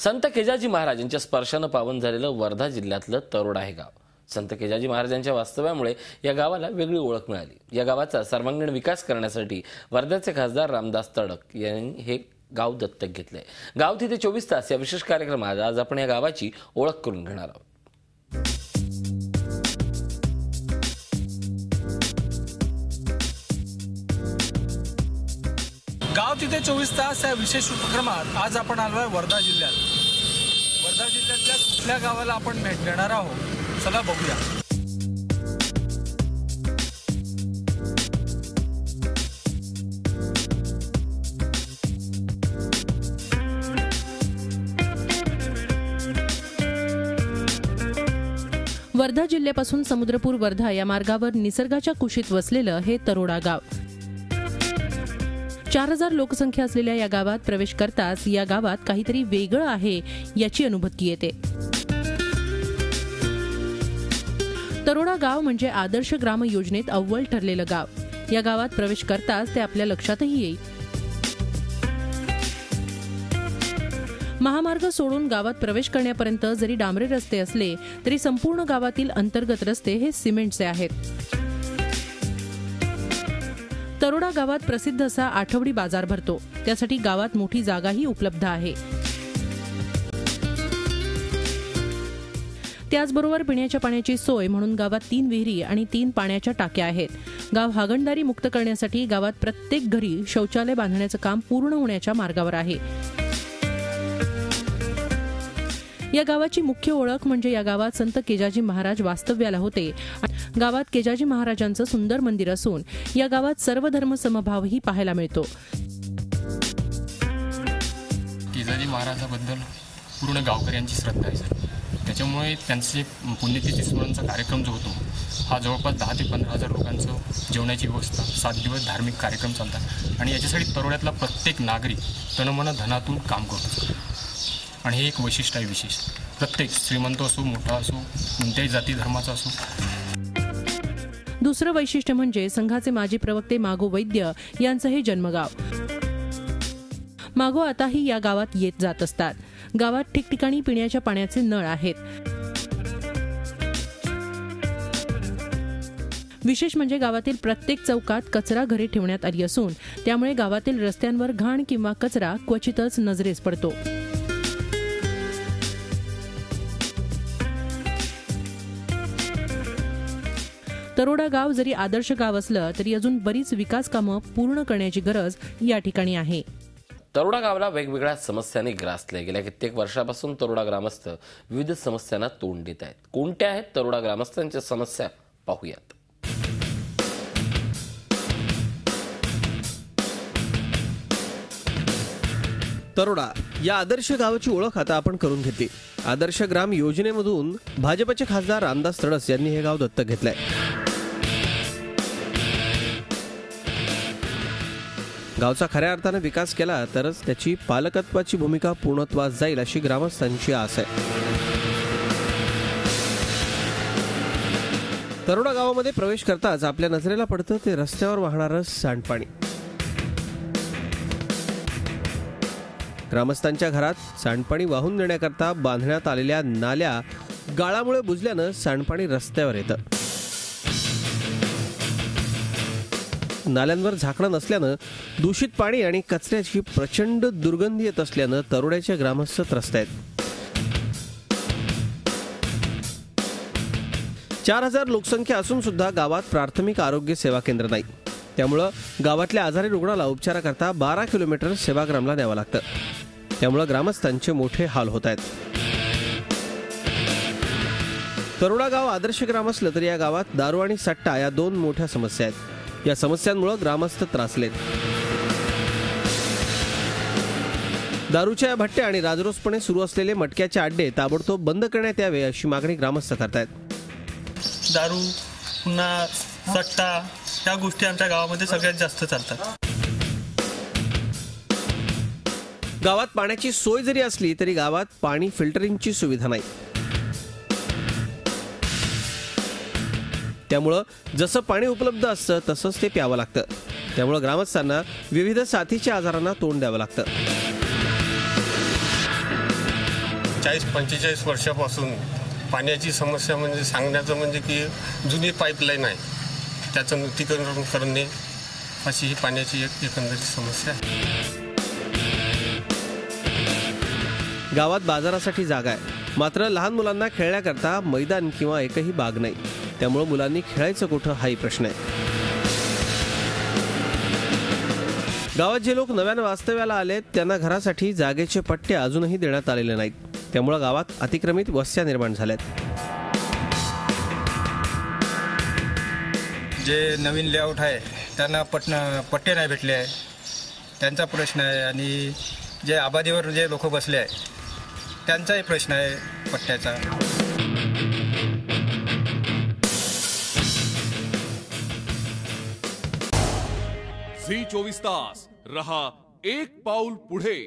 संत केजाजी महाराज यांच्या स्पर्शानं पावन झालेलं वर्धा जिल्ह्यातलं तरोडा हे गाव. संत केजाजी महाराजांच्या वास्तव्यामुळे या गावाला वेगळी ओळख मिळाली. या गावाचा सर्वांगीण विकास करण्यासाठी वर्ध्याचे खासदार रामदास तडक यांनी हे गाव दत्तक घेतलंय. गाव तिथे 24 तास या विशेष कार्यक्रमात आज आपण या गावाची ओळख करून घेणार आहोत. गाव तिथे 24 तास या विशेष उपक्रमात आज आपण आलोय वर्धा जिल्ह्यात. वर्धा जिल्ह्यातल्या कुठल्या गावाला आपण भेट देणार आहोत, चला बघूया. वर्धा जिल्ह्यापासून समुद्रपूर वर्धा या मार्गावर निसर्गाच्या कुशीत वसलेलं हे तरोडा गाव. 4000 लोकसंख्या असलेल्या या गावात प्रवेश करताच या गावात काहीतरी वेगळं आहे याची अनुभूती येते. तरोडा गाव म्हणजे आदर्श ग्राम योजनेत अव्वल ठरलेलं गाव. या गावात प्रवेश करताच ते आपल्या लक्षातही येईल. महामार्ग सोडून गावात प्रवेश करण्यापर्यंत जरी डांबरी रस्ते असले तरी संपूर्ण गावातील अंतर्गत रस्ते हे सिमेंटचे आहेत. तरोडा गावात प्रसिद्ध असा आठवडी बाजार भरतो. त्यासाठी गावात मोठी जागाही उपलब्ध आहे. त्याचबरोबर पिण्याच्या पाण्याची सोय म्हणून गावात 3 विहिरी आणि 3 पाण्याच्या टाक्या आहेत. गाव हागणदारी मुक्त करण्यासाठी गावात प्रत्येक घरी शौचालय बांधण्याचं काम पूर्ण होण्याच्या मार्गावर आहे. या गावाची मुख्य ओळख म्हणजे या गावात संत केजाजी महाराज वास्तव्याला होते. गावात केजाजी महाराजांचं सुंदर मंदिर असून या गावात सर्व धर्म समभावही पाहायला मिळतो. केजाजी महाराजाबद्दल पूर्ण गावकऱ्यांची श्रद्धा आहे सर. त्याच्यामुळे त्यांचे पुण्यतिथी स्मरणचा कार्यक्रम जो होतो हा जवळपास 10 ते 15,000 लोकांचं जेवणाची व्यवस्था 7 दिवस धार्मिक कार्यक्रम चालतात आणि याच्यासाठी तरोड्यातला प्रत्येक नागरिक तनमन धनातून काम करतो आणि हे एक वैशिष्ट्य आहे विशेष. प्रत्येक श्रीमंत असो मोठा असो कोणत्याही जाती धर्माचा असो. दुसरं वैशिष्ट्य म्हणजे संघाचे माजी प्रवक्ते मागो वैद्य यांचं हे जन्मगाव. मागो आताही या गावात येत जात असतात. गावात ठिकठिकाणी पिण्याच्या पाण्याचे नळ आहेत. विशेष म्हणजे गावातील प्रत्येक चौकात कचरा घरे ठेवण्यात आली असून त्यामुळे गावातील रस्त्यांवर घाण किंवा कचरा क्वचितच नजरेस पडतो. तरोडा गाव जरी आदर्श गाव असलं तरी अजून बरीच विकास कामं पूर्ण करण्याची गरज या ठिकाणी आहे. तरोडा गावाला वेगवेगळ्या समस्यांनी ग्रासले. गेल्या कित्येक वर्षापासून तरोडा ग्रामस्थ विविध समस्यांना तोंड देत आहेत. कोणत्या आहेत तरोडा ग्रामस्थांच्या समस्या पाहूयात. तरोडा या आदर्श गावाची ओळख आता आपण करून घेतली. आदर्श ग्राम योजनेमधून भाजपचे खासदार रामदास तडस यांनी हे गाव दत्तक घेतलंय. गावचा खऱ्या अर्थाने विकास केला तरच त्याची पालकत्वाची भूमिका पूर्णत्वास जाईल अशी ग्रामस्थांची आस आहे. तरोडा गावामध्ये प्रवेश करताच आपल्या नजरेला पडतं ते रस्त्यावर वाहणारं सांडपाणी. ग्रामस्थांच्या घरात सांडपाणी वाहून नेण्याकरता बांधण्यात आलेल्या नाल्या गाळामुळे बुजल्यानं सांडपाणी रस्त्यावर येतं. नाल्यांवर झाकणं नसल्यानं दूषित पाणी आणि कचऱ्याची प्रचंड दुर्गंधी येत असल्यानं तरोड्याच्या ग्रामस्थ त्रस्त आहेत. 4000 लोकसंख्या असून सुद्धा गावात प्राथमिक आरोग्य सेवा केंद्र नाही. त्यामुळं गावातल्या आजारी रुग्णाला उपचाराकरता 12 किलोमीटर सेवाग्रामला न्यावं लागतं. त्यामुळं ग्रामस्थांचे मोठे हाल होत आहेत. तरोडा गाव आदर्श ग्राम असलं तरी या गावात दारू आणि सट्टा या 2 मोठ्या समस्या आहेत. या समस्यांमुळे ग्रामस्थ त्रासलेत. दारूच्या या भट्ट्या आणि राजरोसपणे सुरू असलेले मटक्याचे अड्डे ताबडतोब बंद करण्यात यावे अशी मागणी ग्रामस्थ करतायत. दारू पुन्हा सट्टा या गोष्टी आमच्या गावामध्ये सगळ्यात जास्त चालतात. गावात पाण्याची सोय जरी असली तरी गावात पाणी फिल्टरिंगची सुविधा नाही. त्यामुळं जसं पाणी उपलब्ध असतं तसंच ते प्यावं लागतं. त्यामुळे ग्रामस्थांना विविध साथीच्या आजारांना तोंड द्यावं लागतं. 40-45 वर्षापासून पाण्याची समस्या म्हणजे सांगण्याचं म्हणजे की जुनी पाईपलाईन आहे, त्याचं नूतनीकरण करणे अशी ही पाण्याची एक एकंदरीत समस्या आहे. गावात बाजारासाठी जागा आहे, मात्र लहान मुलांना खेळण्याकरता मैदान किंवा एकही बाग नाही. त्यामुळे मुलांनी खेळायचं कुठं हाही प्रश्न आहे. गावात जे लोक नव्यानं वास्तव्याला आलेत त्यांना घरासाठी जागेचे पट्टे अजूनही देण्यात आलेले नाहीत. त्यामुळे गावात अतिक्रमित वस्त्या निर्माण झाल्यात. जे नवीन लेआउट आहे त्यांना पट्टे नाही भेटले आहे, त्यांचा प्रश्न आहे. आणि जे आबादीवर जे लोक बसले आहे त्यांचाही प्रश्न आहे पट्ट्याचा. झी 24 तास रहा एक पाऊल पुढे.